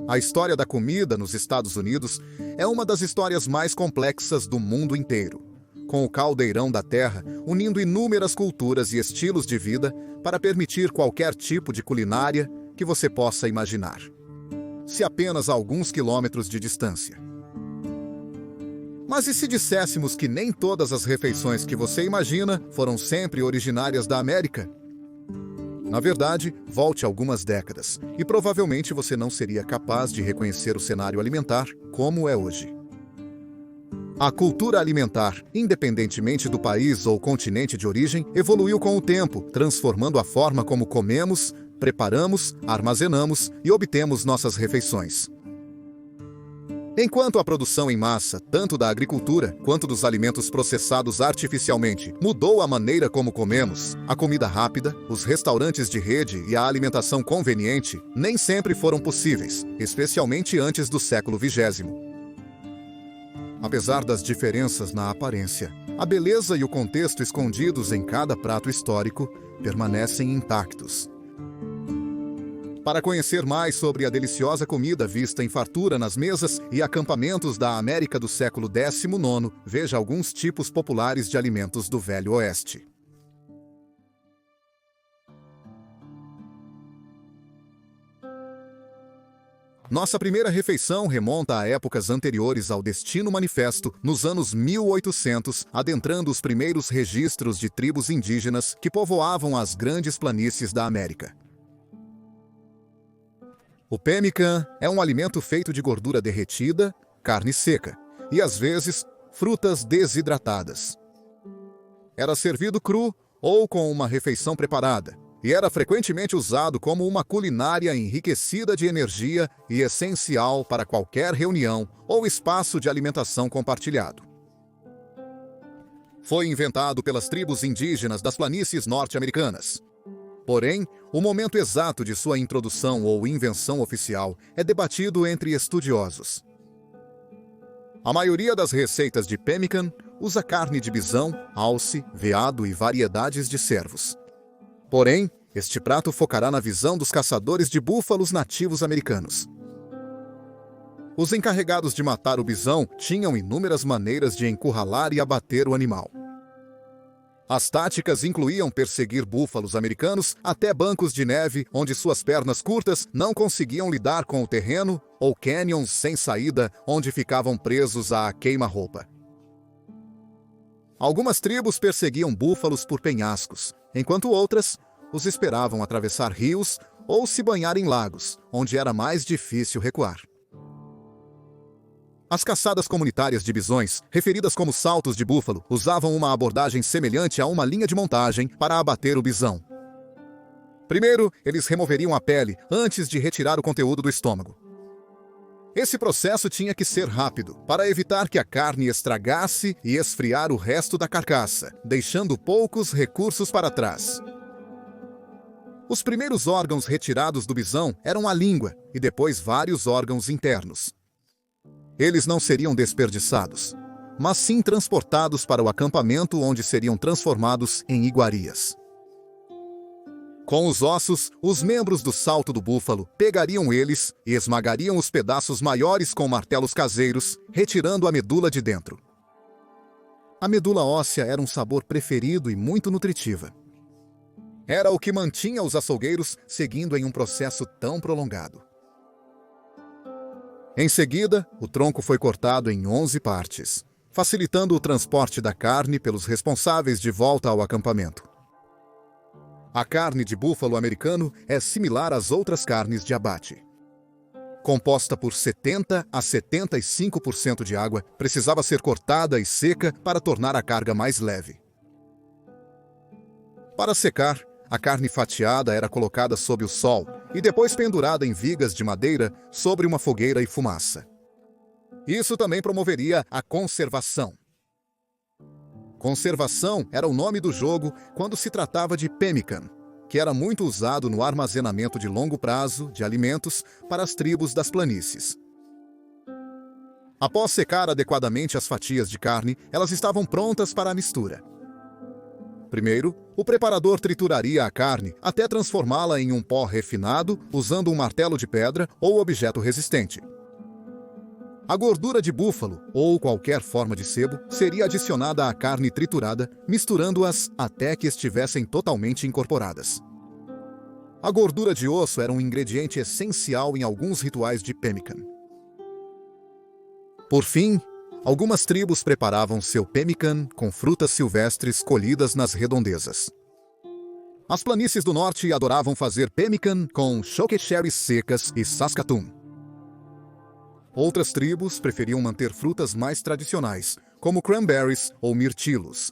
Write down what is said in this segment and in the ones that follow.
A história da comida nos Estados Unidos é uma das histórias mais complexas do mundo inteiro, com o caldeirão da terra unindo inúmeras culturas e estilos de vida para permitir qualquer tipo de culinária que você possa imaginar, se apenas a alguns quilômetros de distância. Mas e se disséssemos que nem todas as refeições que você imagina foram sempre originárias da América? Na verdade, volte algumas décadas, e provavelmente você não seria capaz de reconhecer o cenário alimentar como é hoje. A cultura alimentar, independentemente do país ou continente de origem, evoluiu com o tempo, transformando a forma como comemos, preparamos, armazenamos e obtemos nossas refeições. Enquanto a produção em massa, tanto da agricultura quanto dos alimentos processados artificialmente, mudou a maneira como comemos, a comida rápida, os restaurantes de rede e a alimentação conveniente nem sempre foram possíveis, especialmente antes do século XX. Apesar das diferenças na aparência, a beleza e o contexto escondidos em cada prato histórico permanecem intactos. Para conhecer mais sobre a deliciosa comida vista em fartura nas mesas e acampamentos da América do século XIX, veja alguns tipos populares de alimentos do Velho Oeste. Nossa primeira refeição remonta a épocas anteriores ao Destino Manifesto, nos anos 1800, adentrando os primeiros registros de tribos indígenas que povoavam as grandes planícies da América. O pemmican é um alimento feito de gordura derretida, carne seca e, às vezes, frutas desidratadas. Era servido cru ou com uma refeição preparada, e era frequentemente usado como uma culinária enriquecida de energia e essencial para qualquer reunião ou espaço de alimentação compartilhado. Foi inventado pelas tribos indígenas das planícies norte-americanas. Porém, o momento exato de sua introdução ou invenção oficial é debatido entre estudiosos. A maioria das receitas de pemmican usa carne de bisão, alce, veado e variedades de cervos. Porém, este prato focará na visão dos caçadores de búfalos nativos americanos. Os encarregados de matar o bisão tinham inúmeras maneiras de encurralar e abater o animal. As táticas incluíam perseguir búfalos americanos até bancos de neve onde suas pernas curtas não conseguiam lidar com o terreno ou canyons sem saída onde ficavam presos à queima-roupa. Algumas tribos perseguiam búfalos por penhascos, enquanto outras os esperavam atravessar rios ou se banhar em lagos, onde era mais difícil recuar. As caçadas comunitárias de bisões, referidas como saltos de búfalo, usavam uma abordagem semelhante a uma linha de montagem para abater o bisão. Primeiro, eles removeriam a pele antes de retirar o conteúdo do estômago. Esse processo tinha que ser rápido, para evitar que a carne estragasse e esfriar o resto da carcaça, deixando poucos recursos para trás. Os primeiros órgãos retirados do bisão eram a língua e depois vários órgãos internos. Eles não seriam desperdiçados, mas sim transportados para o acampamento onde seriam transformados em iguarias. Com os ossos, os membros do salto do búfalo pegariam eles e esmagariam os pedaços maiores com martelos caseiros, retirando a medula de dentro. A medula óssea era um sabor preferido e muito nutritiva. Era o que mantinha os açougueiros seguindo em um processo tão prolongado. Em seguida, o tronco foi cortado em 11 partes, facilitando o transporte da carne pelos responsáveis de volta ao acampamento. A carne de búfalo americano é similar às outras carnes de abate. Composta por 70 a 75% de água, precisava ser cortada e seca para tornar a carga mais leve. Para secar, a carne fatiada era colocada sob o sol e depois pendurada em vigas de madeira sobre uma fogueira e fumaça. Isso também promoveria a conservação. Conservação era o nome do jogo quando se tratava de pemmican, que era muito usado no armazenamento de longo prazo de alimentos para as tribos das planícies. Após secar adequadamente as fatias de carne, elas estavam prontas para a mistura. Primeiro, o preparador trituraria a carne até transformá-la em um pó refinado usando um martelo de pedra ou objeto resistente. A gordura de búfalo, ou qualquer forma de sebo, seria adicionada à carne triturada, misturando-as até que estivessem totalmente incorporadas. A gordura de osso era um ingrediente essencial em alguns rituais de pemmican. Por fim, algumas tribos preparavam seu pemmican com frutas silvestres colhidas nas redondezas. As planícies do norte adoravam fazer pemmican com chokecherries secas e saskatoon. Outras tribos preferiam manter frutas mais tradicionais, como cranberries ou mirtilos.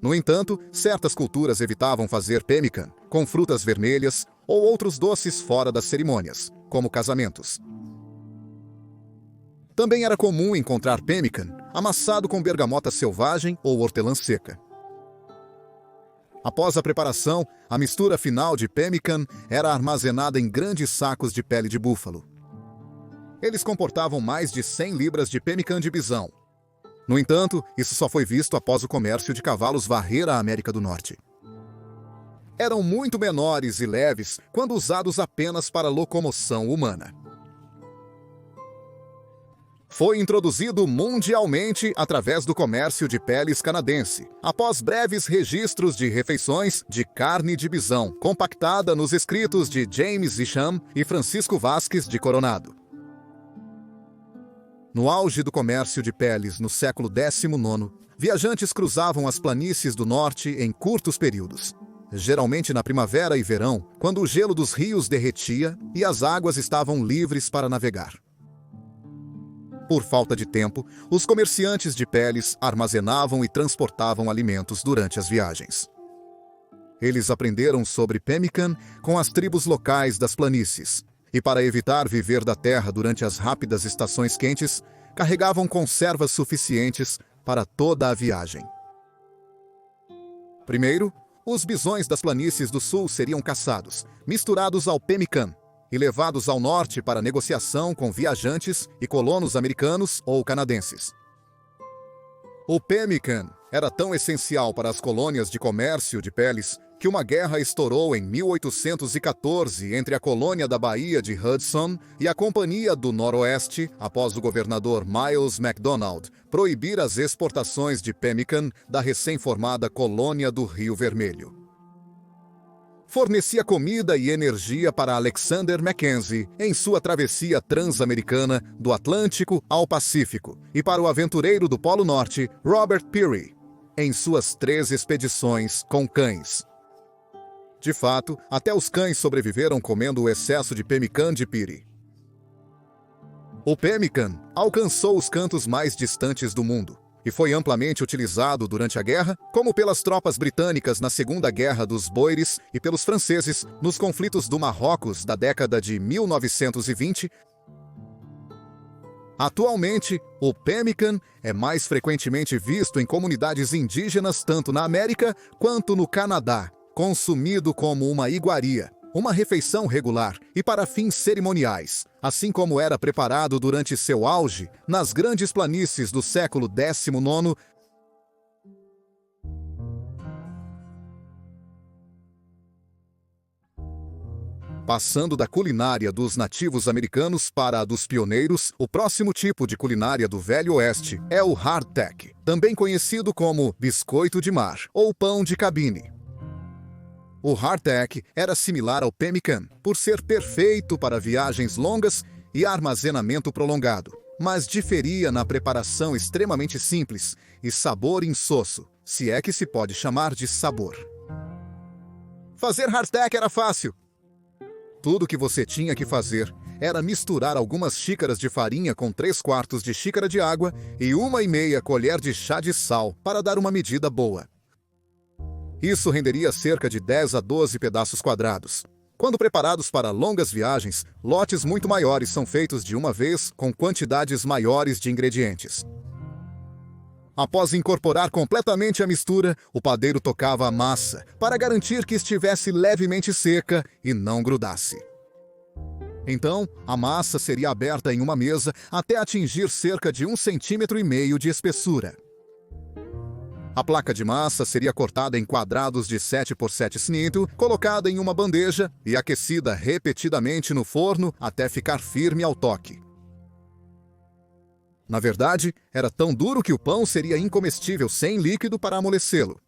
No entanto, certas culturas evitavam fazer pemmican com frutas vermelhas ou outros doces fora das cerimônias, como casamentos. Também era comum encontrar pemmican amassado com bergamota selvagem ou hortelã seca. Após a preparação, a mistura final de pemmican era armazenada em grandes sacos de pele de búfalo. Eles comportavam mais de 100 libras de pemmican de bisão. No entanto, isso só foi visto após o comércio de cavalos varrer a América do Norte. Eram muito menores e leves quando usados apenas para locomoção humana. Foi introduzido mundialmente através do comércio de peles canadense, após breves registros de refeições de carne de bisão, compactada nos escritos de James Isham e Francisco Vasques de Coronado. No auge do comércio de peles no século XIX, viajantes cruzavam as planícies do norte em curtos períodos, geralmente na primavera e verão, quando o gelo dos rios derretia e as águas estavam livres para navegar. Por falta de tempo, os comerciantes de peles armazenavam e transportavam alimentos durante as viagens. Eles aprenderam sobre pemmican com as tribos locais das planícies, e para evitar viver da terra durante as rápidas estações quentes, carregavam conservas suficientes para toda a viagem. Primeiro, os bisões das planícies do sul seriam caçados, misturados ao pemmican e levados ao norte para negociação com viajantes e colonos americanos ou canadenses. O pemmican era tão essencial para as colônias de comércio de peles que uma guerra estourou em 1814 entre a colônia da Baía de Hudson e a Companhia do Noroeste após o governador Miles Macdonald proibir as exportações de pemmican da recém-formada colônia do Rio Vermelho. Fornecia comida e energia para Alexander Mackenzie em sua travessia transamericana do Atlântico ao Pacífico e para o aventureiro do Polo Norte, Robert Peary, em suas 3 expedições com cães. De fato, até os cães sobreviveram comendo o excesso de pemmican de Peary. O pemmican alcançou os cantos mais distantes do mundo e foi amplamente utilizado durante a guerra, como pelas tropas britânicas na Segunda Guerra dos Boeres e pelos franceses nos conflitos do Marrocos da década de 1920. Atualmente, o pemmican é mais frequentemente visto em comunidades indígenas tanto na América quanto no Canadá, consumido como uma iguaria, uma refeição regular e para fins cerimoniais, assim como era preparado durante seu auge nas grandes planícies do século XIX. Passando da culinária dos nativos americanos para a dos pioneiros, o próximo tipo de culinária do Velho Oeste é o hardtack, também conhecido como biscoito de mar ou pão de cabine. O hardtack era similar ao pemmican, por ser perfeito para viagens longas e armazenamento prolongado, mas diferia na preparação extremamente simples e sabor insosso, se é que se pode chamar de sabor. Fazer hardtack era fácil. Tudo que você tinha que fazer era misturar algumas xícaras de farinha com 3/4 de xícara de água e 1,5 colher de chá de sal para dar uma medida boa. Isso renderia cerca de 10 a 12 pedaços quadrados. Quando preparados para longas viagens, lotes muito maiores são feitos de uma vez com quantidades maiores de ingredientes. Após incorporar completamente a mistura, o padeiro tocava a massa para garantir que estivesse levemente seca e não grudasse. Então, a massa seria aberta em uma mesa até atingir cerca de 1,5 cm de espessura. A placa de massa seria cortada em quadrados de 7 por 7 cm, colocada em uma bandeja e aquecida repetidamente no forno até ficar firme ao toque. Na verdade, era tão duro que o pão seria incomestível sem líquido para amolecê-lo.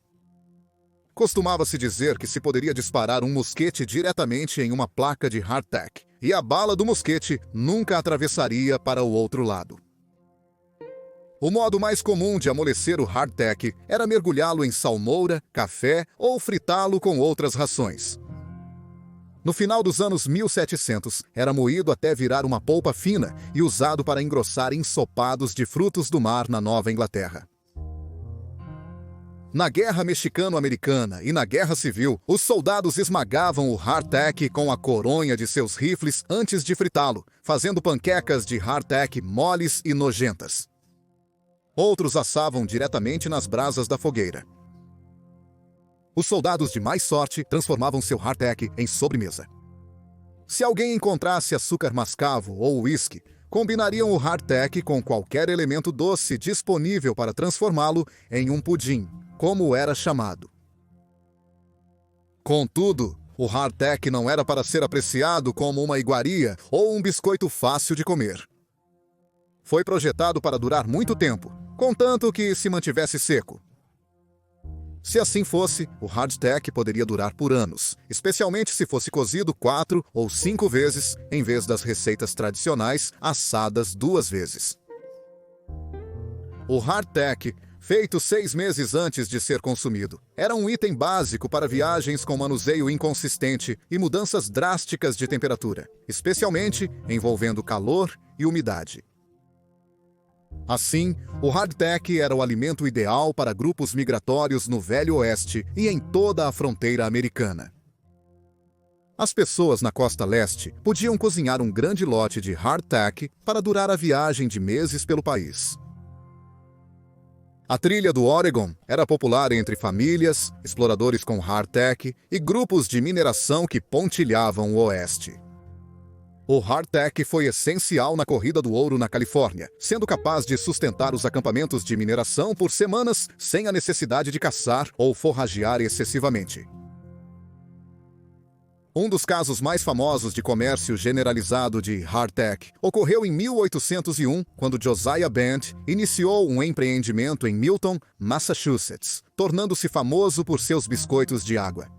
Costumava-se dizer que se poderia disparar um mosquete diretamente em uma placa de hardtack, e a bala do mosquete nunca atravessaria para o outro lado. O modo mais comum de amolecer o hardtack era mergulhá-lo em salmoura, café ou fritá-lo com outras rações. No final dos anos 1700, era moído até virar uma polpa fina e usado para engrossar ensopados de frutos do mar na Nova Inglaterra. Na Guerra Mexicano-Americana e na Guerra Civil, os soldados esmagavam o hardtack com a coronha de seus rifles antes de fritá-lo, fazendo panquecas de hardtack moles e nojentas. Outros assavam diretamente nas brasas da fogueira. Os soldados de mais sorte transformavam seu hardtack em sobremesa. Se alguém encontrasse açúcar mascavo ou uísque, combinariam o hardtack com qualquer elemento doce disponível para transformá-lo em um pudim, como era chamado. Contudo, o hardtack não era para ser apreciado como uma iguaria ou um biscoito fácil de comer. Foi projetado para durar muito tempo, contanto que se mantivesse seco. Se assim fosse, o hardtack poderia durar por anos, especialmente se fosse cozido 4 ou 5 vezes, em vez das receitas tradicionais assadas 2 vezes. O hardtack, feito 6 meses antes de ser consumido, era um item básico para viagens com manuseio inconsistente e mudanças drásticas de temperatura, especialmente envolvendo calor e umidade. Assim, o hardtack era o alimento ideal para grupos migratórios no Velho Oeste e em toda a fronteira americana. As pessoas na costa leste podiam cozinhar um grande lote de hardtack para durar a viagem de meses pelo país. A trilha do Oregon era popular entre famílias, exploradores com hardtack e grupos de mineração que pontilhavam o oeste. O hardtack foi essencial na corrida do ouro na Califórnia, sendo capaz de sustentar os acampamentos de mineração por semanas sem a necessidade de caçar ou forragear excessivamente. Um dos casos mais famosos de comércio generalizado de hardtack ocorreu em 1801, quando Josiah Bent iniciou um empreendimento em Milton, Massachusetts, tornando-se famoso por seus biscoitos de água.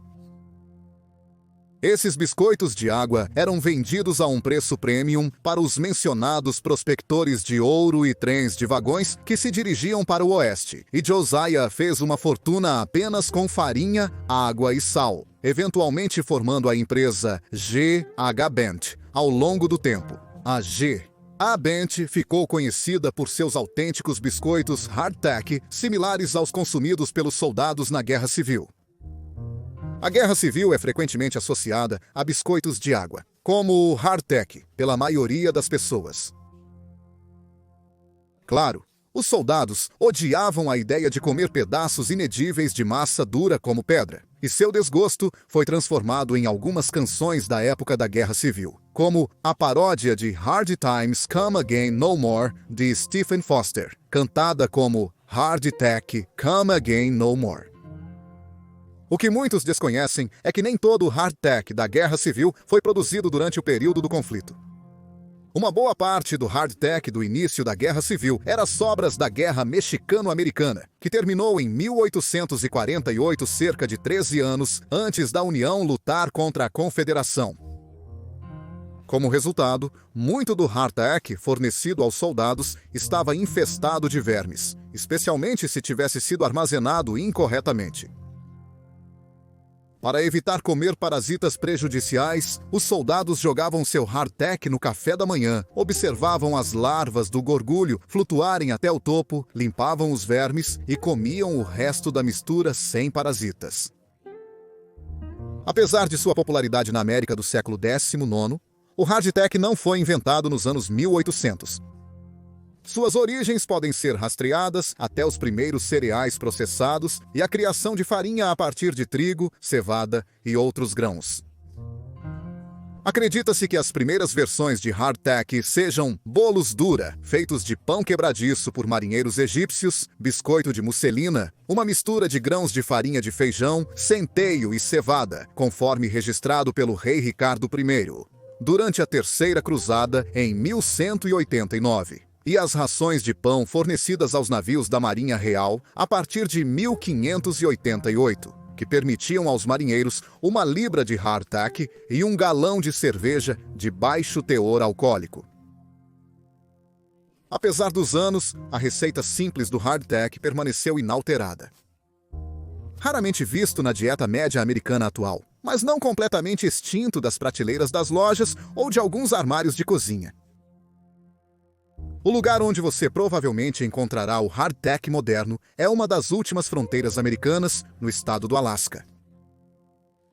Esses biscoitos de água eram vendidos a um preço premium para os mencionados prospectores de ouro e trens de vagões que se dirigiam para o oeste, e Josiah fez uma fortuna apenas com farinha, água e sal, eventualmente formando a empresa G.H. Bent ao longo do tempo. A G.H. Bent ficou conhecida por seus autênticos biscoitos hardtack, similares aos consumidos pelos soldados na Guerra Civil. A Guerra Civil é frequentemente associada a biscoitos de água, como o hardtack, pela maioria das pessoas. Claro, os soldados odiavam a ideia de comer pedaços inedíveis de massa dura como pedra, e seu desgosto foi transformado em algumas canções da época da Guerra Civil, como a paródia de Hard Times Come Again No More, de Stephen Foster, cantada como Hardtack Come Again No More. O que muitos desconhecem é que nem todo o hardtack da Guerra Civil foi produzido durante o período do conflito. Uma boa parte do hardtack do início da Guerra Civil era sobras da Guerra Mexicano-Americana, que terminou em 1848, cerca de 13 anos antes da União lutar contra a Confederação. Como resultado, muito do hardtack fornecido aos soldados estava infestado de vermes, especialmente se tivesse sido armazenado incorretamente. Para evitar comer parasitas prejudiciais, os soldados jogavam seu hardtack no café da manhã, observavam as larvas do gorgulho flutuarem até o topo, limpavam os vermes e comiam o resto da mistura sem parasitas. Apesar de sua popularidade na América do século XIX, o hardtack não foi inventado nos anos 1800. Suas origens podem ser rastreadas até os primeiros cereais processados e a criação de farinha a partir de trigo, cevada e outros grãos. Acredita-se que as primeiras versões de hardtack sejam bolos dura, feitos de pão quebradiço por marinheiros egípcios, biscoito de musselina, uma mistura de grãos de farinha de feijão, centeio e cevada, conforme registrado pelo rei Ricardo I, durante a Terceira Cruzada em 1189. E as rações de pão fornecidas aos navios da Marinha Real a partir de 1588. Que permitiam aos marinheiros 1 libra de hardtack e 1 galão de cerveja de baixo teor alcoólico. Apesar dos anos, a receita simples do hardtack permaneceu inalterada. Raramente visto na dieta média americana atual, mas não completamente extinto das prateleiras das lojas ou de alguns armários de cozinha. O lugar onde você provavelmente encontrará o hardtack moderno é uma das últimas fronteiras americanas, no estado do Alasca.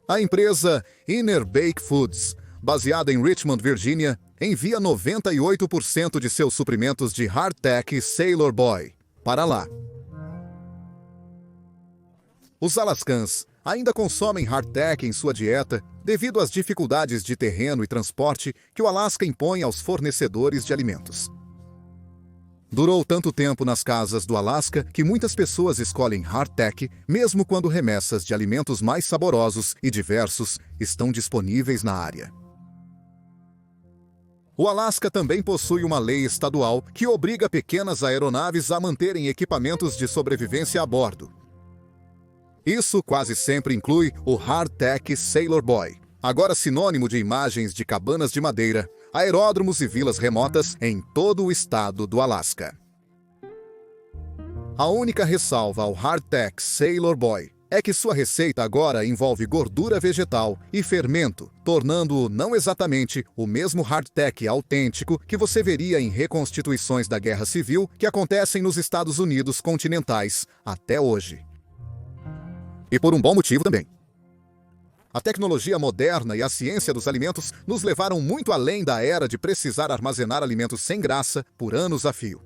A empresa Inner Bake Foods, baseada em Richmond, Virgínia, envia 98% de seus suprimentos de hardtack Sailor Boy para lá. Os alascãs ainda consomem hardtack em sua dieta devido às dificuldades de terreno e transporte que o Alasca impõe aos fornecedores de alimentos. Durou tanto tempo nas casas do Alasca que muitas pessoas escolhem hardtack, mesmo quando remessas de alimentos mais saborosos e diversos estão disponíveis na área. O Alasca também possui uma lei estadual que obriga pequenas aeronaves a manterem equipamentos de sobrevivência a bordo. Isso quase sempre inclui o hardtack Sailor Boy, agora sinônimo de imagens de cabanas de madeira, aeródromos e vilas remotas em todo o estado do Alasca. A única ressalva ao hardtack Sailor Boy é que sua receita agora envolve gordura vegetal e fermento, tornando-o não exatamente o mesmo hardtack autêntico que você veria em reconstituições da Guerra Civil que acontecem nos Estados Unidos continentais até hoje. E por um bom motivo também. A tecnologia moderna e a ciência dos alimentos nos levaram muito além da era de precisar armazenar alimentos sem graça por anos a fio.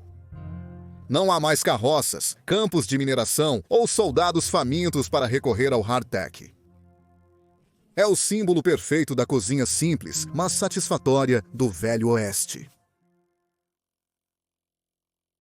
Não há mais carroças, campos de mineração ou soldados famintos para recorrer ao hardtack. É o símbolo perfeito da cozinha simples, mas satisfatória do Velho Oeste.